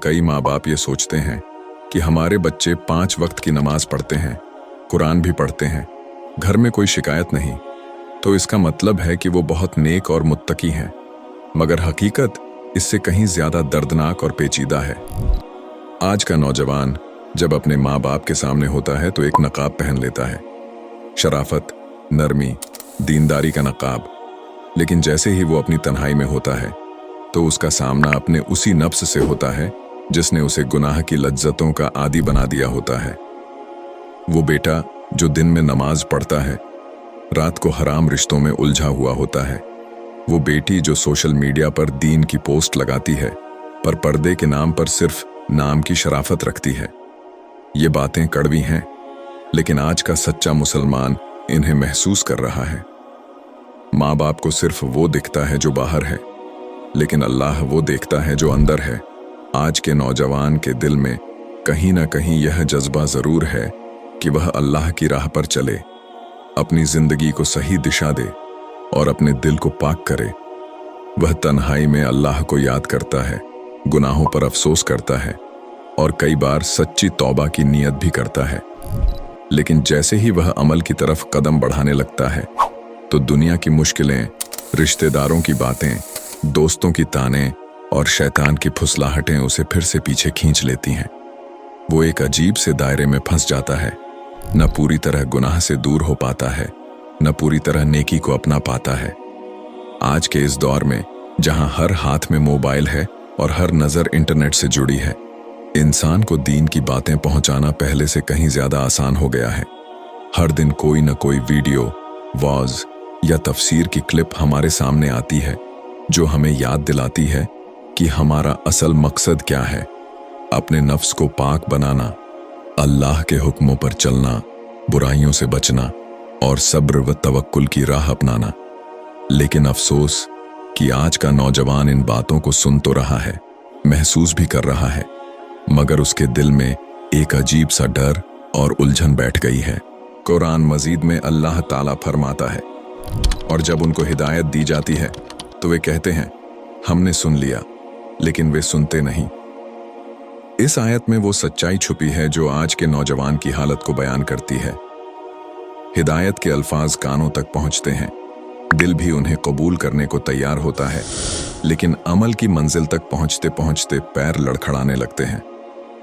कई माँ बाप ये सोचते हैं कि हमारे बच्चे 5 वक्त की नमाज पढ़ते हैं, कुरान भी पढ़ते हैं, घर में कोई शिकायत नहीं, तो इसका मतलब है कि वो बहुत नेक और मुत्तकी हैं। मगर हकीकत इससे कहीं ज्यादा दर्दनाक और पेचीदा है। आज का नौजवान जब अपने माँ बाप के सामने होता है तो एक नकाब पहन लेता है, शराफत, नरमी, दीनदारी का नकाब। लेकिन जैसे ही वो अपनी तन्हाई में होता है तो उसका सामना अपने उसी नफ्स से होता है जिसने उसे गुनाह की लज्जतों का आदी बना दिया होता है। वो बेटा जो दिन में नमाज पढ़ता है, रात को हराम रिश्तों में उलझा हुआ होता है। वो बेटी जो सोशल मीडिया पर दीन की पोस्ट लगाती है पर पर्दे के नाम पर सिर्फ नाम की शराफत रखती है। ये बातें कड़वी हैं, लेकिन आज का सच्चा मुसलमान इन्हें महसूस कर रहा है। माँ बाप को सिर्फ वो दिखता है जो बाहर है, लेकिन अल्लाह वो देखता है जो अंदर है। आज के नौजवान के दिल में कहीं ना कहीं यह जज्बा जरूर है कि वह अल्लाह की राह पर चले, अपनी जिंदगी को सही दिशा दे और अपने दिल को पाक करे। वह तन्हाई में अल्लाह को याद करता है, गुनाहों पर अफसोस करता है और कई बार सच्ची तौबा की नीयत भी करता है। लेकिन जैसे ही वह अमल की तरफ कदम बढ़ाने लगता है तो दुनिया की मुश्किलें, रिश्तेदारों की बातें, दोस्तों की ताने और शैतान की फुसलाहटें उसे फिर से पीछे खींच लेती हैं। वो एक अजीब से दायरे में फंस जाता है, न पूरी तरह गुनाह से दूर हो पाता है, न पूरी तरह नेकी को अपना पाता है। आज के इस दौर में जहां हर हाथ में मोबाइल है और हर नजर इंटरनेट से जुड़ी है, इंसान को दीन की बातें पहुंचाना पहले से कहीं ज्यादा आसान हो गया है। हर दिन कोई न कोई वीडियो, वाज या तफसीर की क्लिप हमारे सामने आती है जो हमें याद दिलाती है कि हमारा असल मकसद क्या है, अपने नफ्स को पाक बनाना, अल्लाह के हुक्मों पर चलना, बुराइयों से बचना और सब्र व तवक्कुल की राह अपनाना। लेकिन अफसोस कि आज का नौजवान इन बातों को सुन तो रहा है, महसूस भी कर रहा है, मगर उसके दिल में एक अजीब सा डर और उलझन बैठ गई है। कुरान मजीद में अल्लाह ताला फरमाता है, और जब उनको हिदायत दी जाती है तो वे कहते हैं हमने सुन लिया, लेकिन वे सुनते नहीं। इस आयत में वो सच्चाई छुपी है जो आज के नौजवान की हालत को बयान करती है। हिदायत के अल्फाज कानों तक पहुंचते हैं, दिल भी उन्हें कबूल करने को तैयार होता है, लेकिन अमल की मंजिल तक पहुंचते पहुंचते पैर लड़खड़ाने लगते हैं।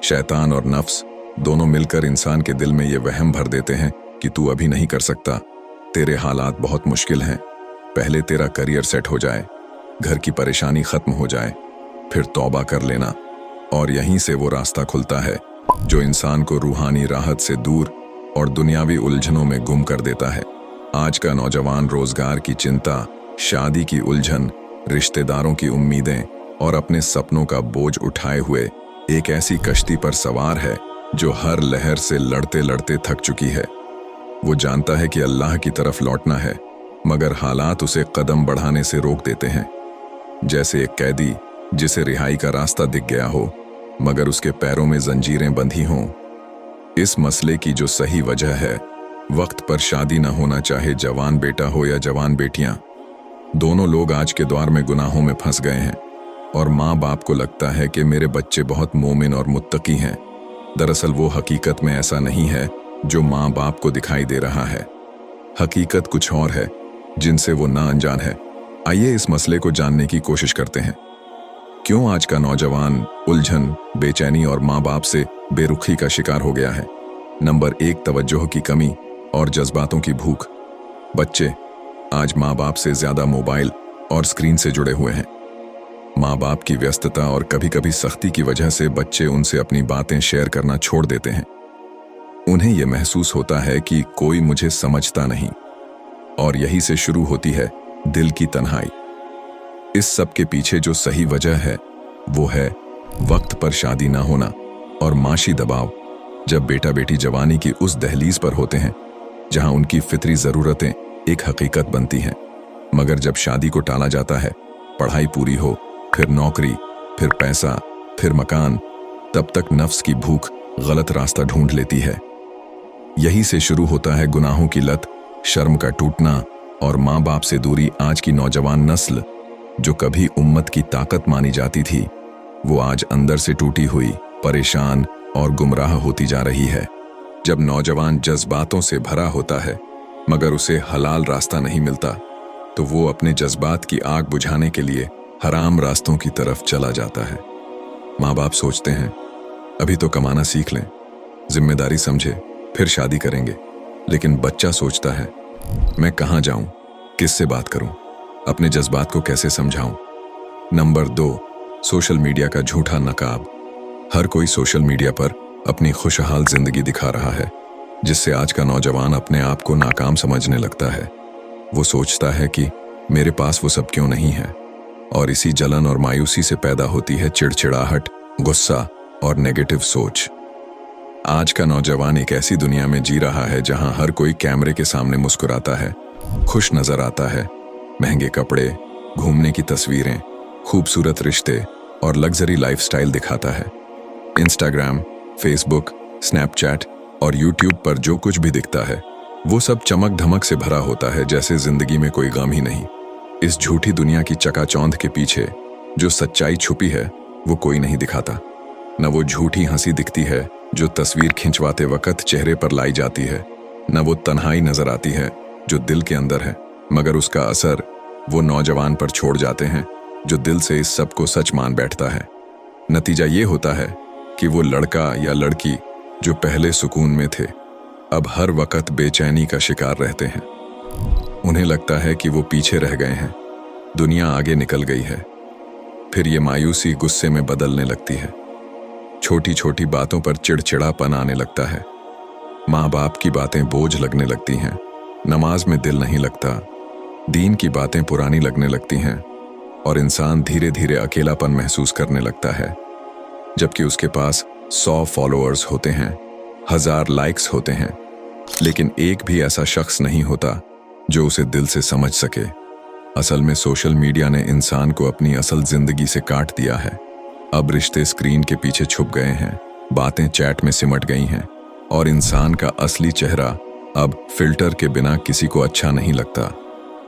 शैतान और नफ्स दोनों मिलकर इंसान के दिल में ये वहम भर देते हैं कि तू अभी नहीं कर सकता, तेरे हालात बहुत मुश्किल हैं, पहले तेरा करियर सेट हो जाए, घर की परेशानी खत्म हो जाए, फिर तौबा कर लेना। और यहीं से वो रास्ता खुलता है जो इंसान को रूहानी राहत से दूर और दुनियावी उलझनों में गुम कर देता है। आज का नौजवान रोजगार की चिंता, शादी की उलझन, रिश्तेदारों की उम्मीदें और अपने सपनों का बोझ उठाए हुए एक ऐसी कश्ती पर सवार है जो हर लहर से लड़ते लड़ते थक चुकी है। वो जानता है कि अल्लाह की तरफ लौटना है, मगर हालात उसे कदम बढ़ाने से रोक देते हैं। जैसे एक कैदी जिसे रिहाई का रास्ता दिख गया हो, मगर उसके पैरों में जंजीरें बंधी हों। इस मसले की जो सही वजह है, वक्त पर शादी न होना, चाहे जवान बेटा हो या जवान बेटियां, दोनों लोग आज के दौर में गुनाहों में फंस गए हैं। और माँ बाप को लगता है कि मेरे बच्चे बहुत मोमिन और मुत्तकी हैं। दरअसल वो हकीकत में ऐसा नहीं है जो माँ बाप को दिखाई दे रहा है। हकीकत कुछ और है जिनसे वो ना अनजान है। आइए इस मसले को जानने की कोशिश करते हैं। क्यों आज का नौजवान उलझन, बेचैनी और माँ बाप से बेरुखी का शिकार हो गया है? नंबर 1, तवज्जो की कमी और जज्बातों की भूख। बच्चे आज माँ बाप से ज्यादा मोबाइल और स्क्रीन से जुड़े हुए हैं। माँ बाप की व्यस्तता और कभी कभी सख्ती की वजह से बच्चे उनसे अपनी बातें शेयर करना छोड़ देते हैं। उन्हें यह महसूस होता है कि कोई मुझे समझता नहीं, और यही से शुरू होती है दिल की तन्हाई। इस सब के पीछे जो सही वजह है वो है वक्त पर शादी ना होना और माशी दबाव। जब बेटा बेटी जवानी की उस दहलीज पर होते हैं जहां उनकी फितरी जरूरतें एक हकीकत बनती हैं, मगर जब शादी को टाला जाता है, पढ़ाई पूरी हो, फिर नौकरी, फिर पैसा, फिर मकान, तब तक नफ्स की भूख गलत रास्ता ढूंढ लेती है। यही से शुरू होता है गुनाहों की लत, शर्म का टूटना और माँ बाप से दूरी। आज की नौजवान नस्ल जो कभी उम्मत की ताकत मानी जाती थी, वो आज अंदर से टूटी हुई, परेशान और गुमराह होती जा रही है। जब नौजवान जज्बातों से भरा होता है मगर उसे हलाल रास्ता नहीं मिलता, तो वो अपने जज्बात की आग बुझाने के लिए हराम रास्तों की तरफ चला जाता है। माँ बाप सोचते हैं अभी तो कमाना सीख लें, जिम्मेदारी समझे, फिर शादी करेंगे। लेकिन बच्चा सोचता है मैं कहाँ जाऊं, किससे बात करूं, अपने जज्बात को कैसे समझाऊं। नंबर 2, सोशल मीडिया का झूठा नकाब। हर कोई सोशल मीडिया पर अपनी खुशहाल जिंदगी दिखा रहा है, जिससे आज का नौजवान अपने आप को नाकाम समझने लगता है। वो सोचता है कि मेरे पास वो सब क्यों नहीं है, और इसी जलन और मायूसी से पैदा होती है चिड़चिड़ाहट, गुस्सा और नेगेटिव सोच। आज का नौजवान एक ऐसी दुनिया में जी रहा है जहां हर कोई कैमरे के सामने मुस्कुराता है, खुश नजर आता है। महंगे कपड़े, घूमने की तस्वीरें, खूबसूरत रिश्ते और लग्जरी लाइफस्टाइल दिखाता है। इंस्टाग्राम, फेसबुक, स्नैपचैट और यूट्यूब पर जो कुछ भी दिखता है वो सब चमक धमक से भरा होता है, जैसे जिंदगी में कोई गम ही नहीं। इस झूठी दुनिया की चकाचौंध के पीछे जो सच्चाई छुपी है वो कोई नहीं दिखाता। न वो झूठी हंसी दिखती है जो तस्वीर खिंचवाते वक्त चेहरे पर लाई जाती है, न वो तन्हाई नजर आती है जो दिल के अंदर है, मगर उसका असर वो नौजवान पर छोड़ जाते हैं जो दिल से इस सब को सच मान बैठता है। नतीजा ये होता है कि वो लड़का या लड़की जो पहले सुकून में थे अब हर वक्त बेचैनी का शिकार रहते हैं। उन्हें लगता है कि वो पीछे रह गए हैं, दुनिया आगे निकल गई है। फिर ये मायूसी गुस्से में बदलने लगती है, छोटी छोटी बातों पर चिड़चिड़ापन आने लगता है। माँ बाप की बातें बोझ लगने लगती हैं, नमाज में दिल नहीं लगता, दीन की बातें पुरानी लगने लगती हैं और इंसान धीरे धीरे अकेलापन महसूस करने लगता है। जबकि उसके पास 100 फॉलोअर्स होते हैं, 1000 लाइक्स होते हैं, लेकिन एक भी ऐसा शख्स नहीं होता जो उसे दिल से समझ सके। असल में सोशल मीडिया ने इंसान को अपनी असल जिंदगी से काट दिया है। अब रिश्ते स्क्रीन के पीछे छुप गए हैं, बातें चैट में सिमट गई हैं और इंसान का असली चेहरा अब फिल्टर के बिना किसी को अच्छा नहीं लगता।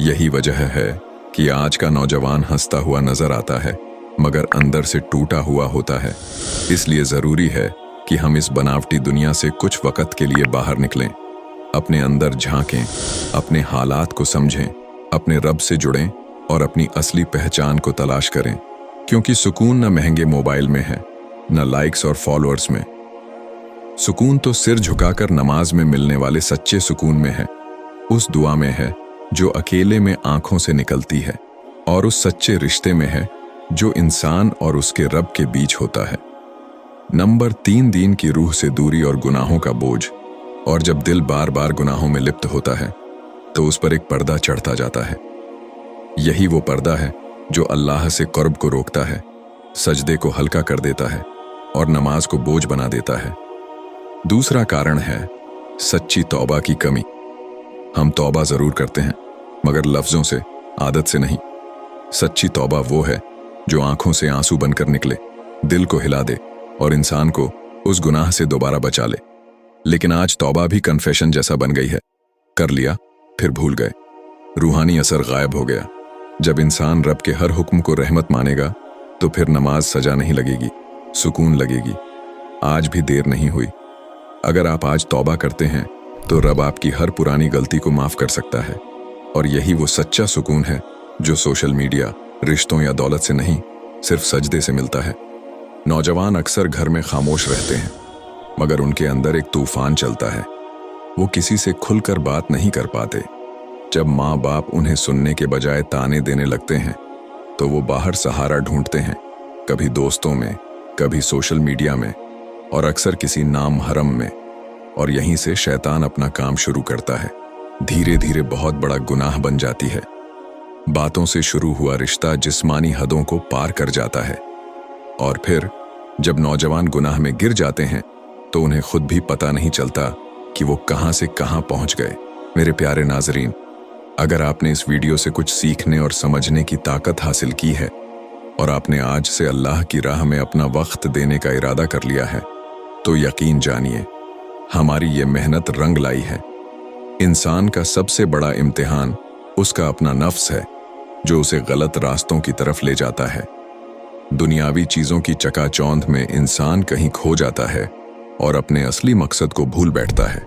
यही वजह है कि आज का नौजवान हंसता हुआ नजर आता है मगर अंदर से टूटा हुआ होता है। इसलिए जरूरी है कि हम इस बनावटी दुनिया से कुछ वक्त के लिए बाहर निकलें, अपने अंदर झांकें, अपने हालात को समझें, अपने रब से जुड़ें और अपनी असली पहचान को तलाश करें। क्योंकि सुकून न महंगे मोबाइल में है, न लाइक्स और फॉलोअर्स में। सुकून तो सिर झुकाकर नमाज में मिलने वाले सच्चे सुकून में है, उस दुआ में है जो अकेले में आंखों से निकलती है, और उस सच्चे रिश्ते में है जो इंसान और उसके रब के बीच होता है। नंबर 3, दीन की रूह से दूरी और गुनाहों का बोझ। और जब दिल बार बार गुनाहों में लिप्त होता है तो उस पर एक पर्दा चढ़ता जाता है। यही वो पर्दा है जो अल्लाह से क़ुर्ब को रोकता है, सजदे को हल्का कर देता है और नमाज को बोझ बना देता है। दूसरा कारण है सच्ची तौबा की कमी। हम तौबा जरूर करते हैं मगर लफ्जों से, आदत से नहीं। सच्ची तौबा वो है जो आंखों से आंसू बनकर निकले, दिल को हिला दे और इंसान को उस गुनाह से दोबारा बचा ले। लेकिन आज तौबा भी कन्फेशन जैसा बन गई है, कर लिया फिर भूल गए, रूहानी असर गायब हो गया। जब इंसान रब के हर हुक्म को रहमत मानेगा तो फिर नमाज सजा नहीं लगेगी, सुकून लगेगी। आज भी देर नहीं हुई। अगर आप आज तौबा करते हैं तो रब आपकी हर पुरानी गलती को माफ कर सकता है, और यही वो सच्चा सुकून है जो सोशल मीडिया, रिश्तों या दौलत से नहीं, सिर्फ सजदे से मिलता है। नौजवान अक्सर घर में खामोश रहते हैं मगर उनके अंदर एक तूफान चलता है। वो किसी से खुलकर बात नहीं कर पाते। जब माँ बाप उन्हें सुनने के बजाय ताने देने लगते हैं तो वो बाहर सहारा ढूंढते हैं, कभी दोस्तों में, कभी सोशल मीडिया में और अक्सर किसी नाम हरम में। और यहीं से शैतान अपना काम शुरू करता है। धीरे धीरे बहुत बड़ा गुनाह बन जाती है। बातों से शुरू हुआ रिश्ता जिस्मानी हदों को पार कर जाता है, और फिर जब नौजवान गुनाह में गिर जाते हैं तो उन्हें खुद भी पता नहीं चलता कि वो कहां से कहां पहुंच गए। मेरे प्यारे नाजरीन, अगर आपने इस वीडियो से कुछ सीखने और समझने की ताकत हासिल की है और आपने आज से अल्लाह की राह में अपना वक्त देने का इरादा कर लिया है, तो यकीन जानिए हमारी ये मेहनत रंग लाई है। इंसान का सबसे बड़ा इम्तिहान उसका अपना नफ्स है जो उसे गलत रास्तों की तरफ ले जाता है। दुनियावी चीजों की चकाचौंध में इंसान कहीं खो जाता है और अपने असली मकसद को भूल बैठता है।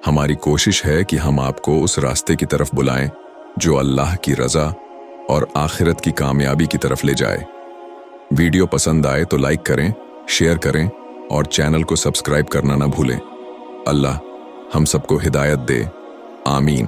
हमारी कोशिश है कि हम आपको उस रास्ते की तरफ बुलाएं जो अल्लाह की रजा और आखिरत की कामयाबी की तरफ ले जाए। वीडियो पसंद आए तो लाइक करें, शेयर करें और चैनल को सब्सक्राइब करना ना भूलें। अल्लाह हम सबको हिदायत दे। आमीन।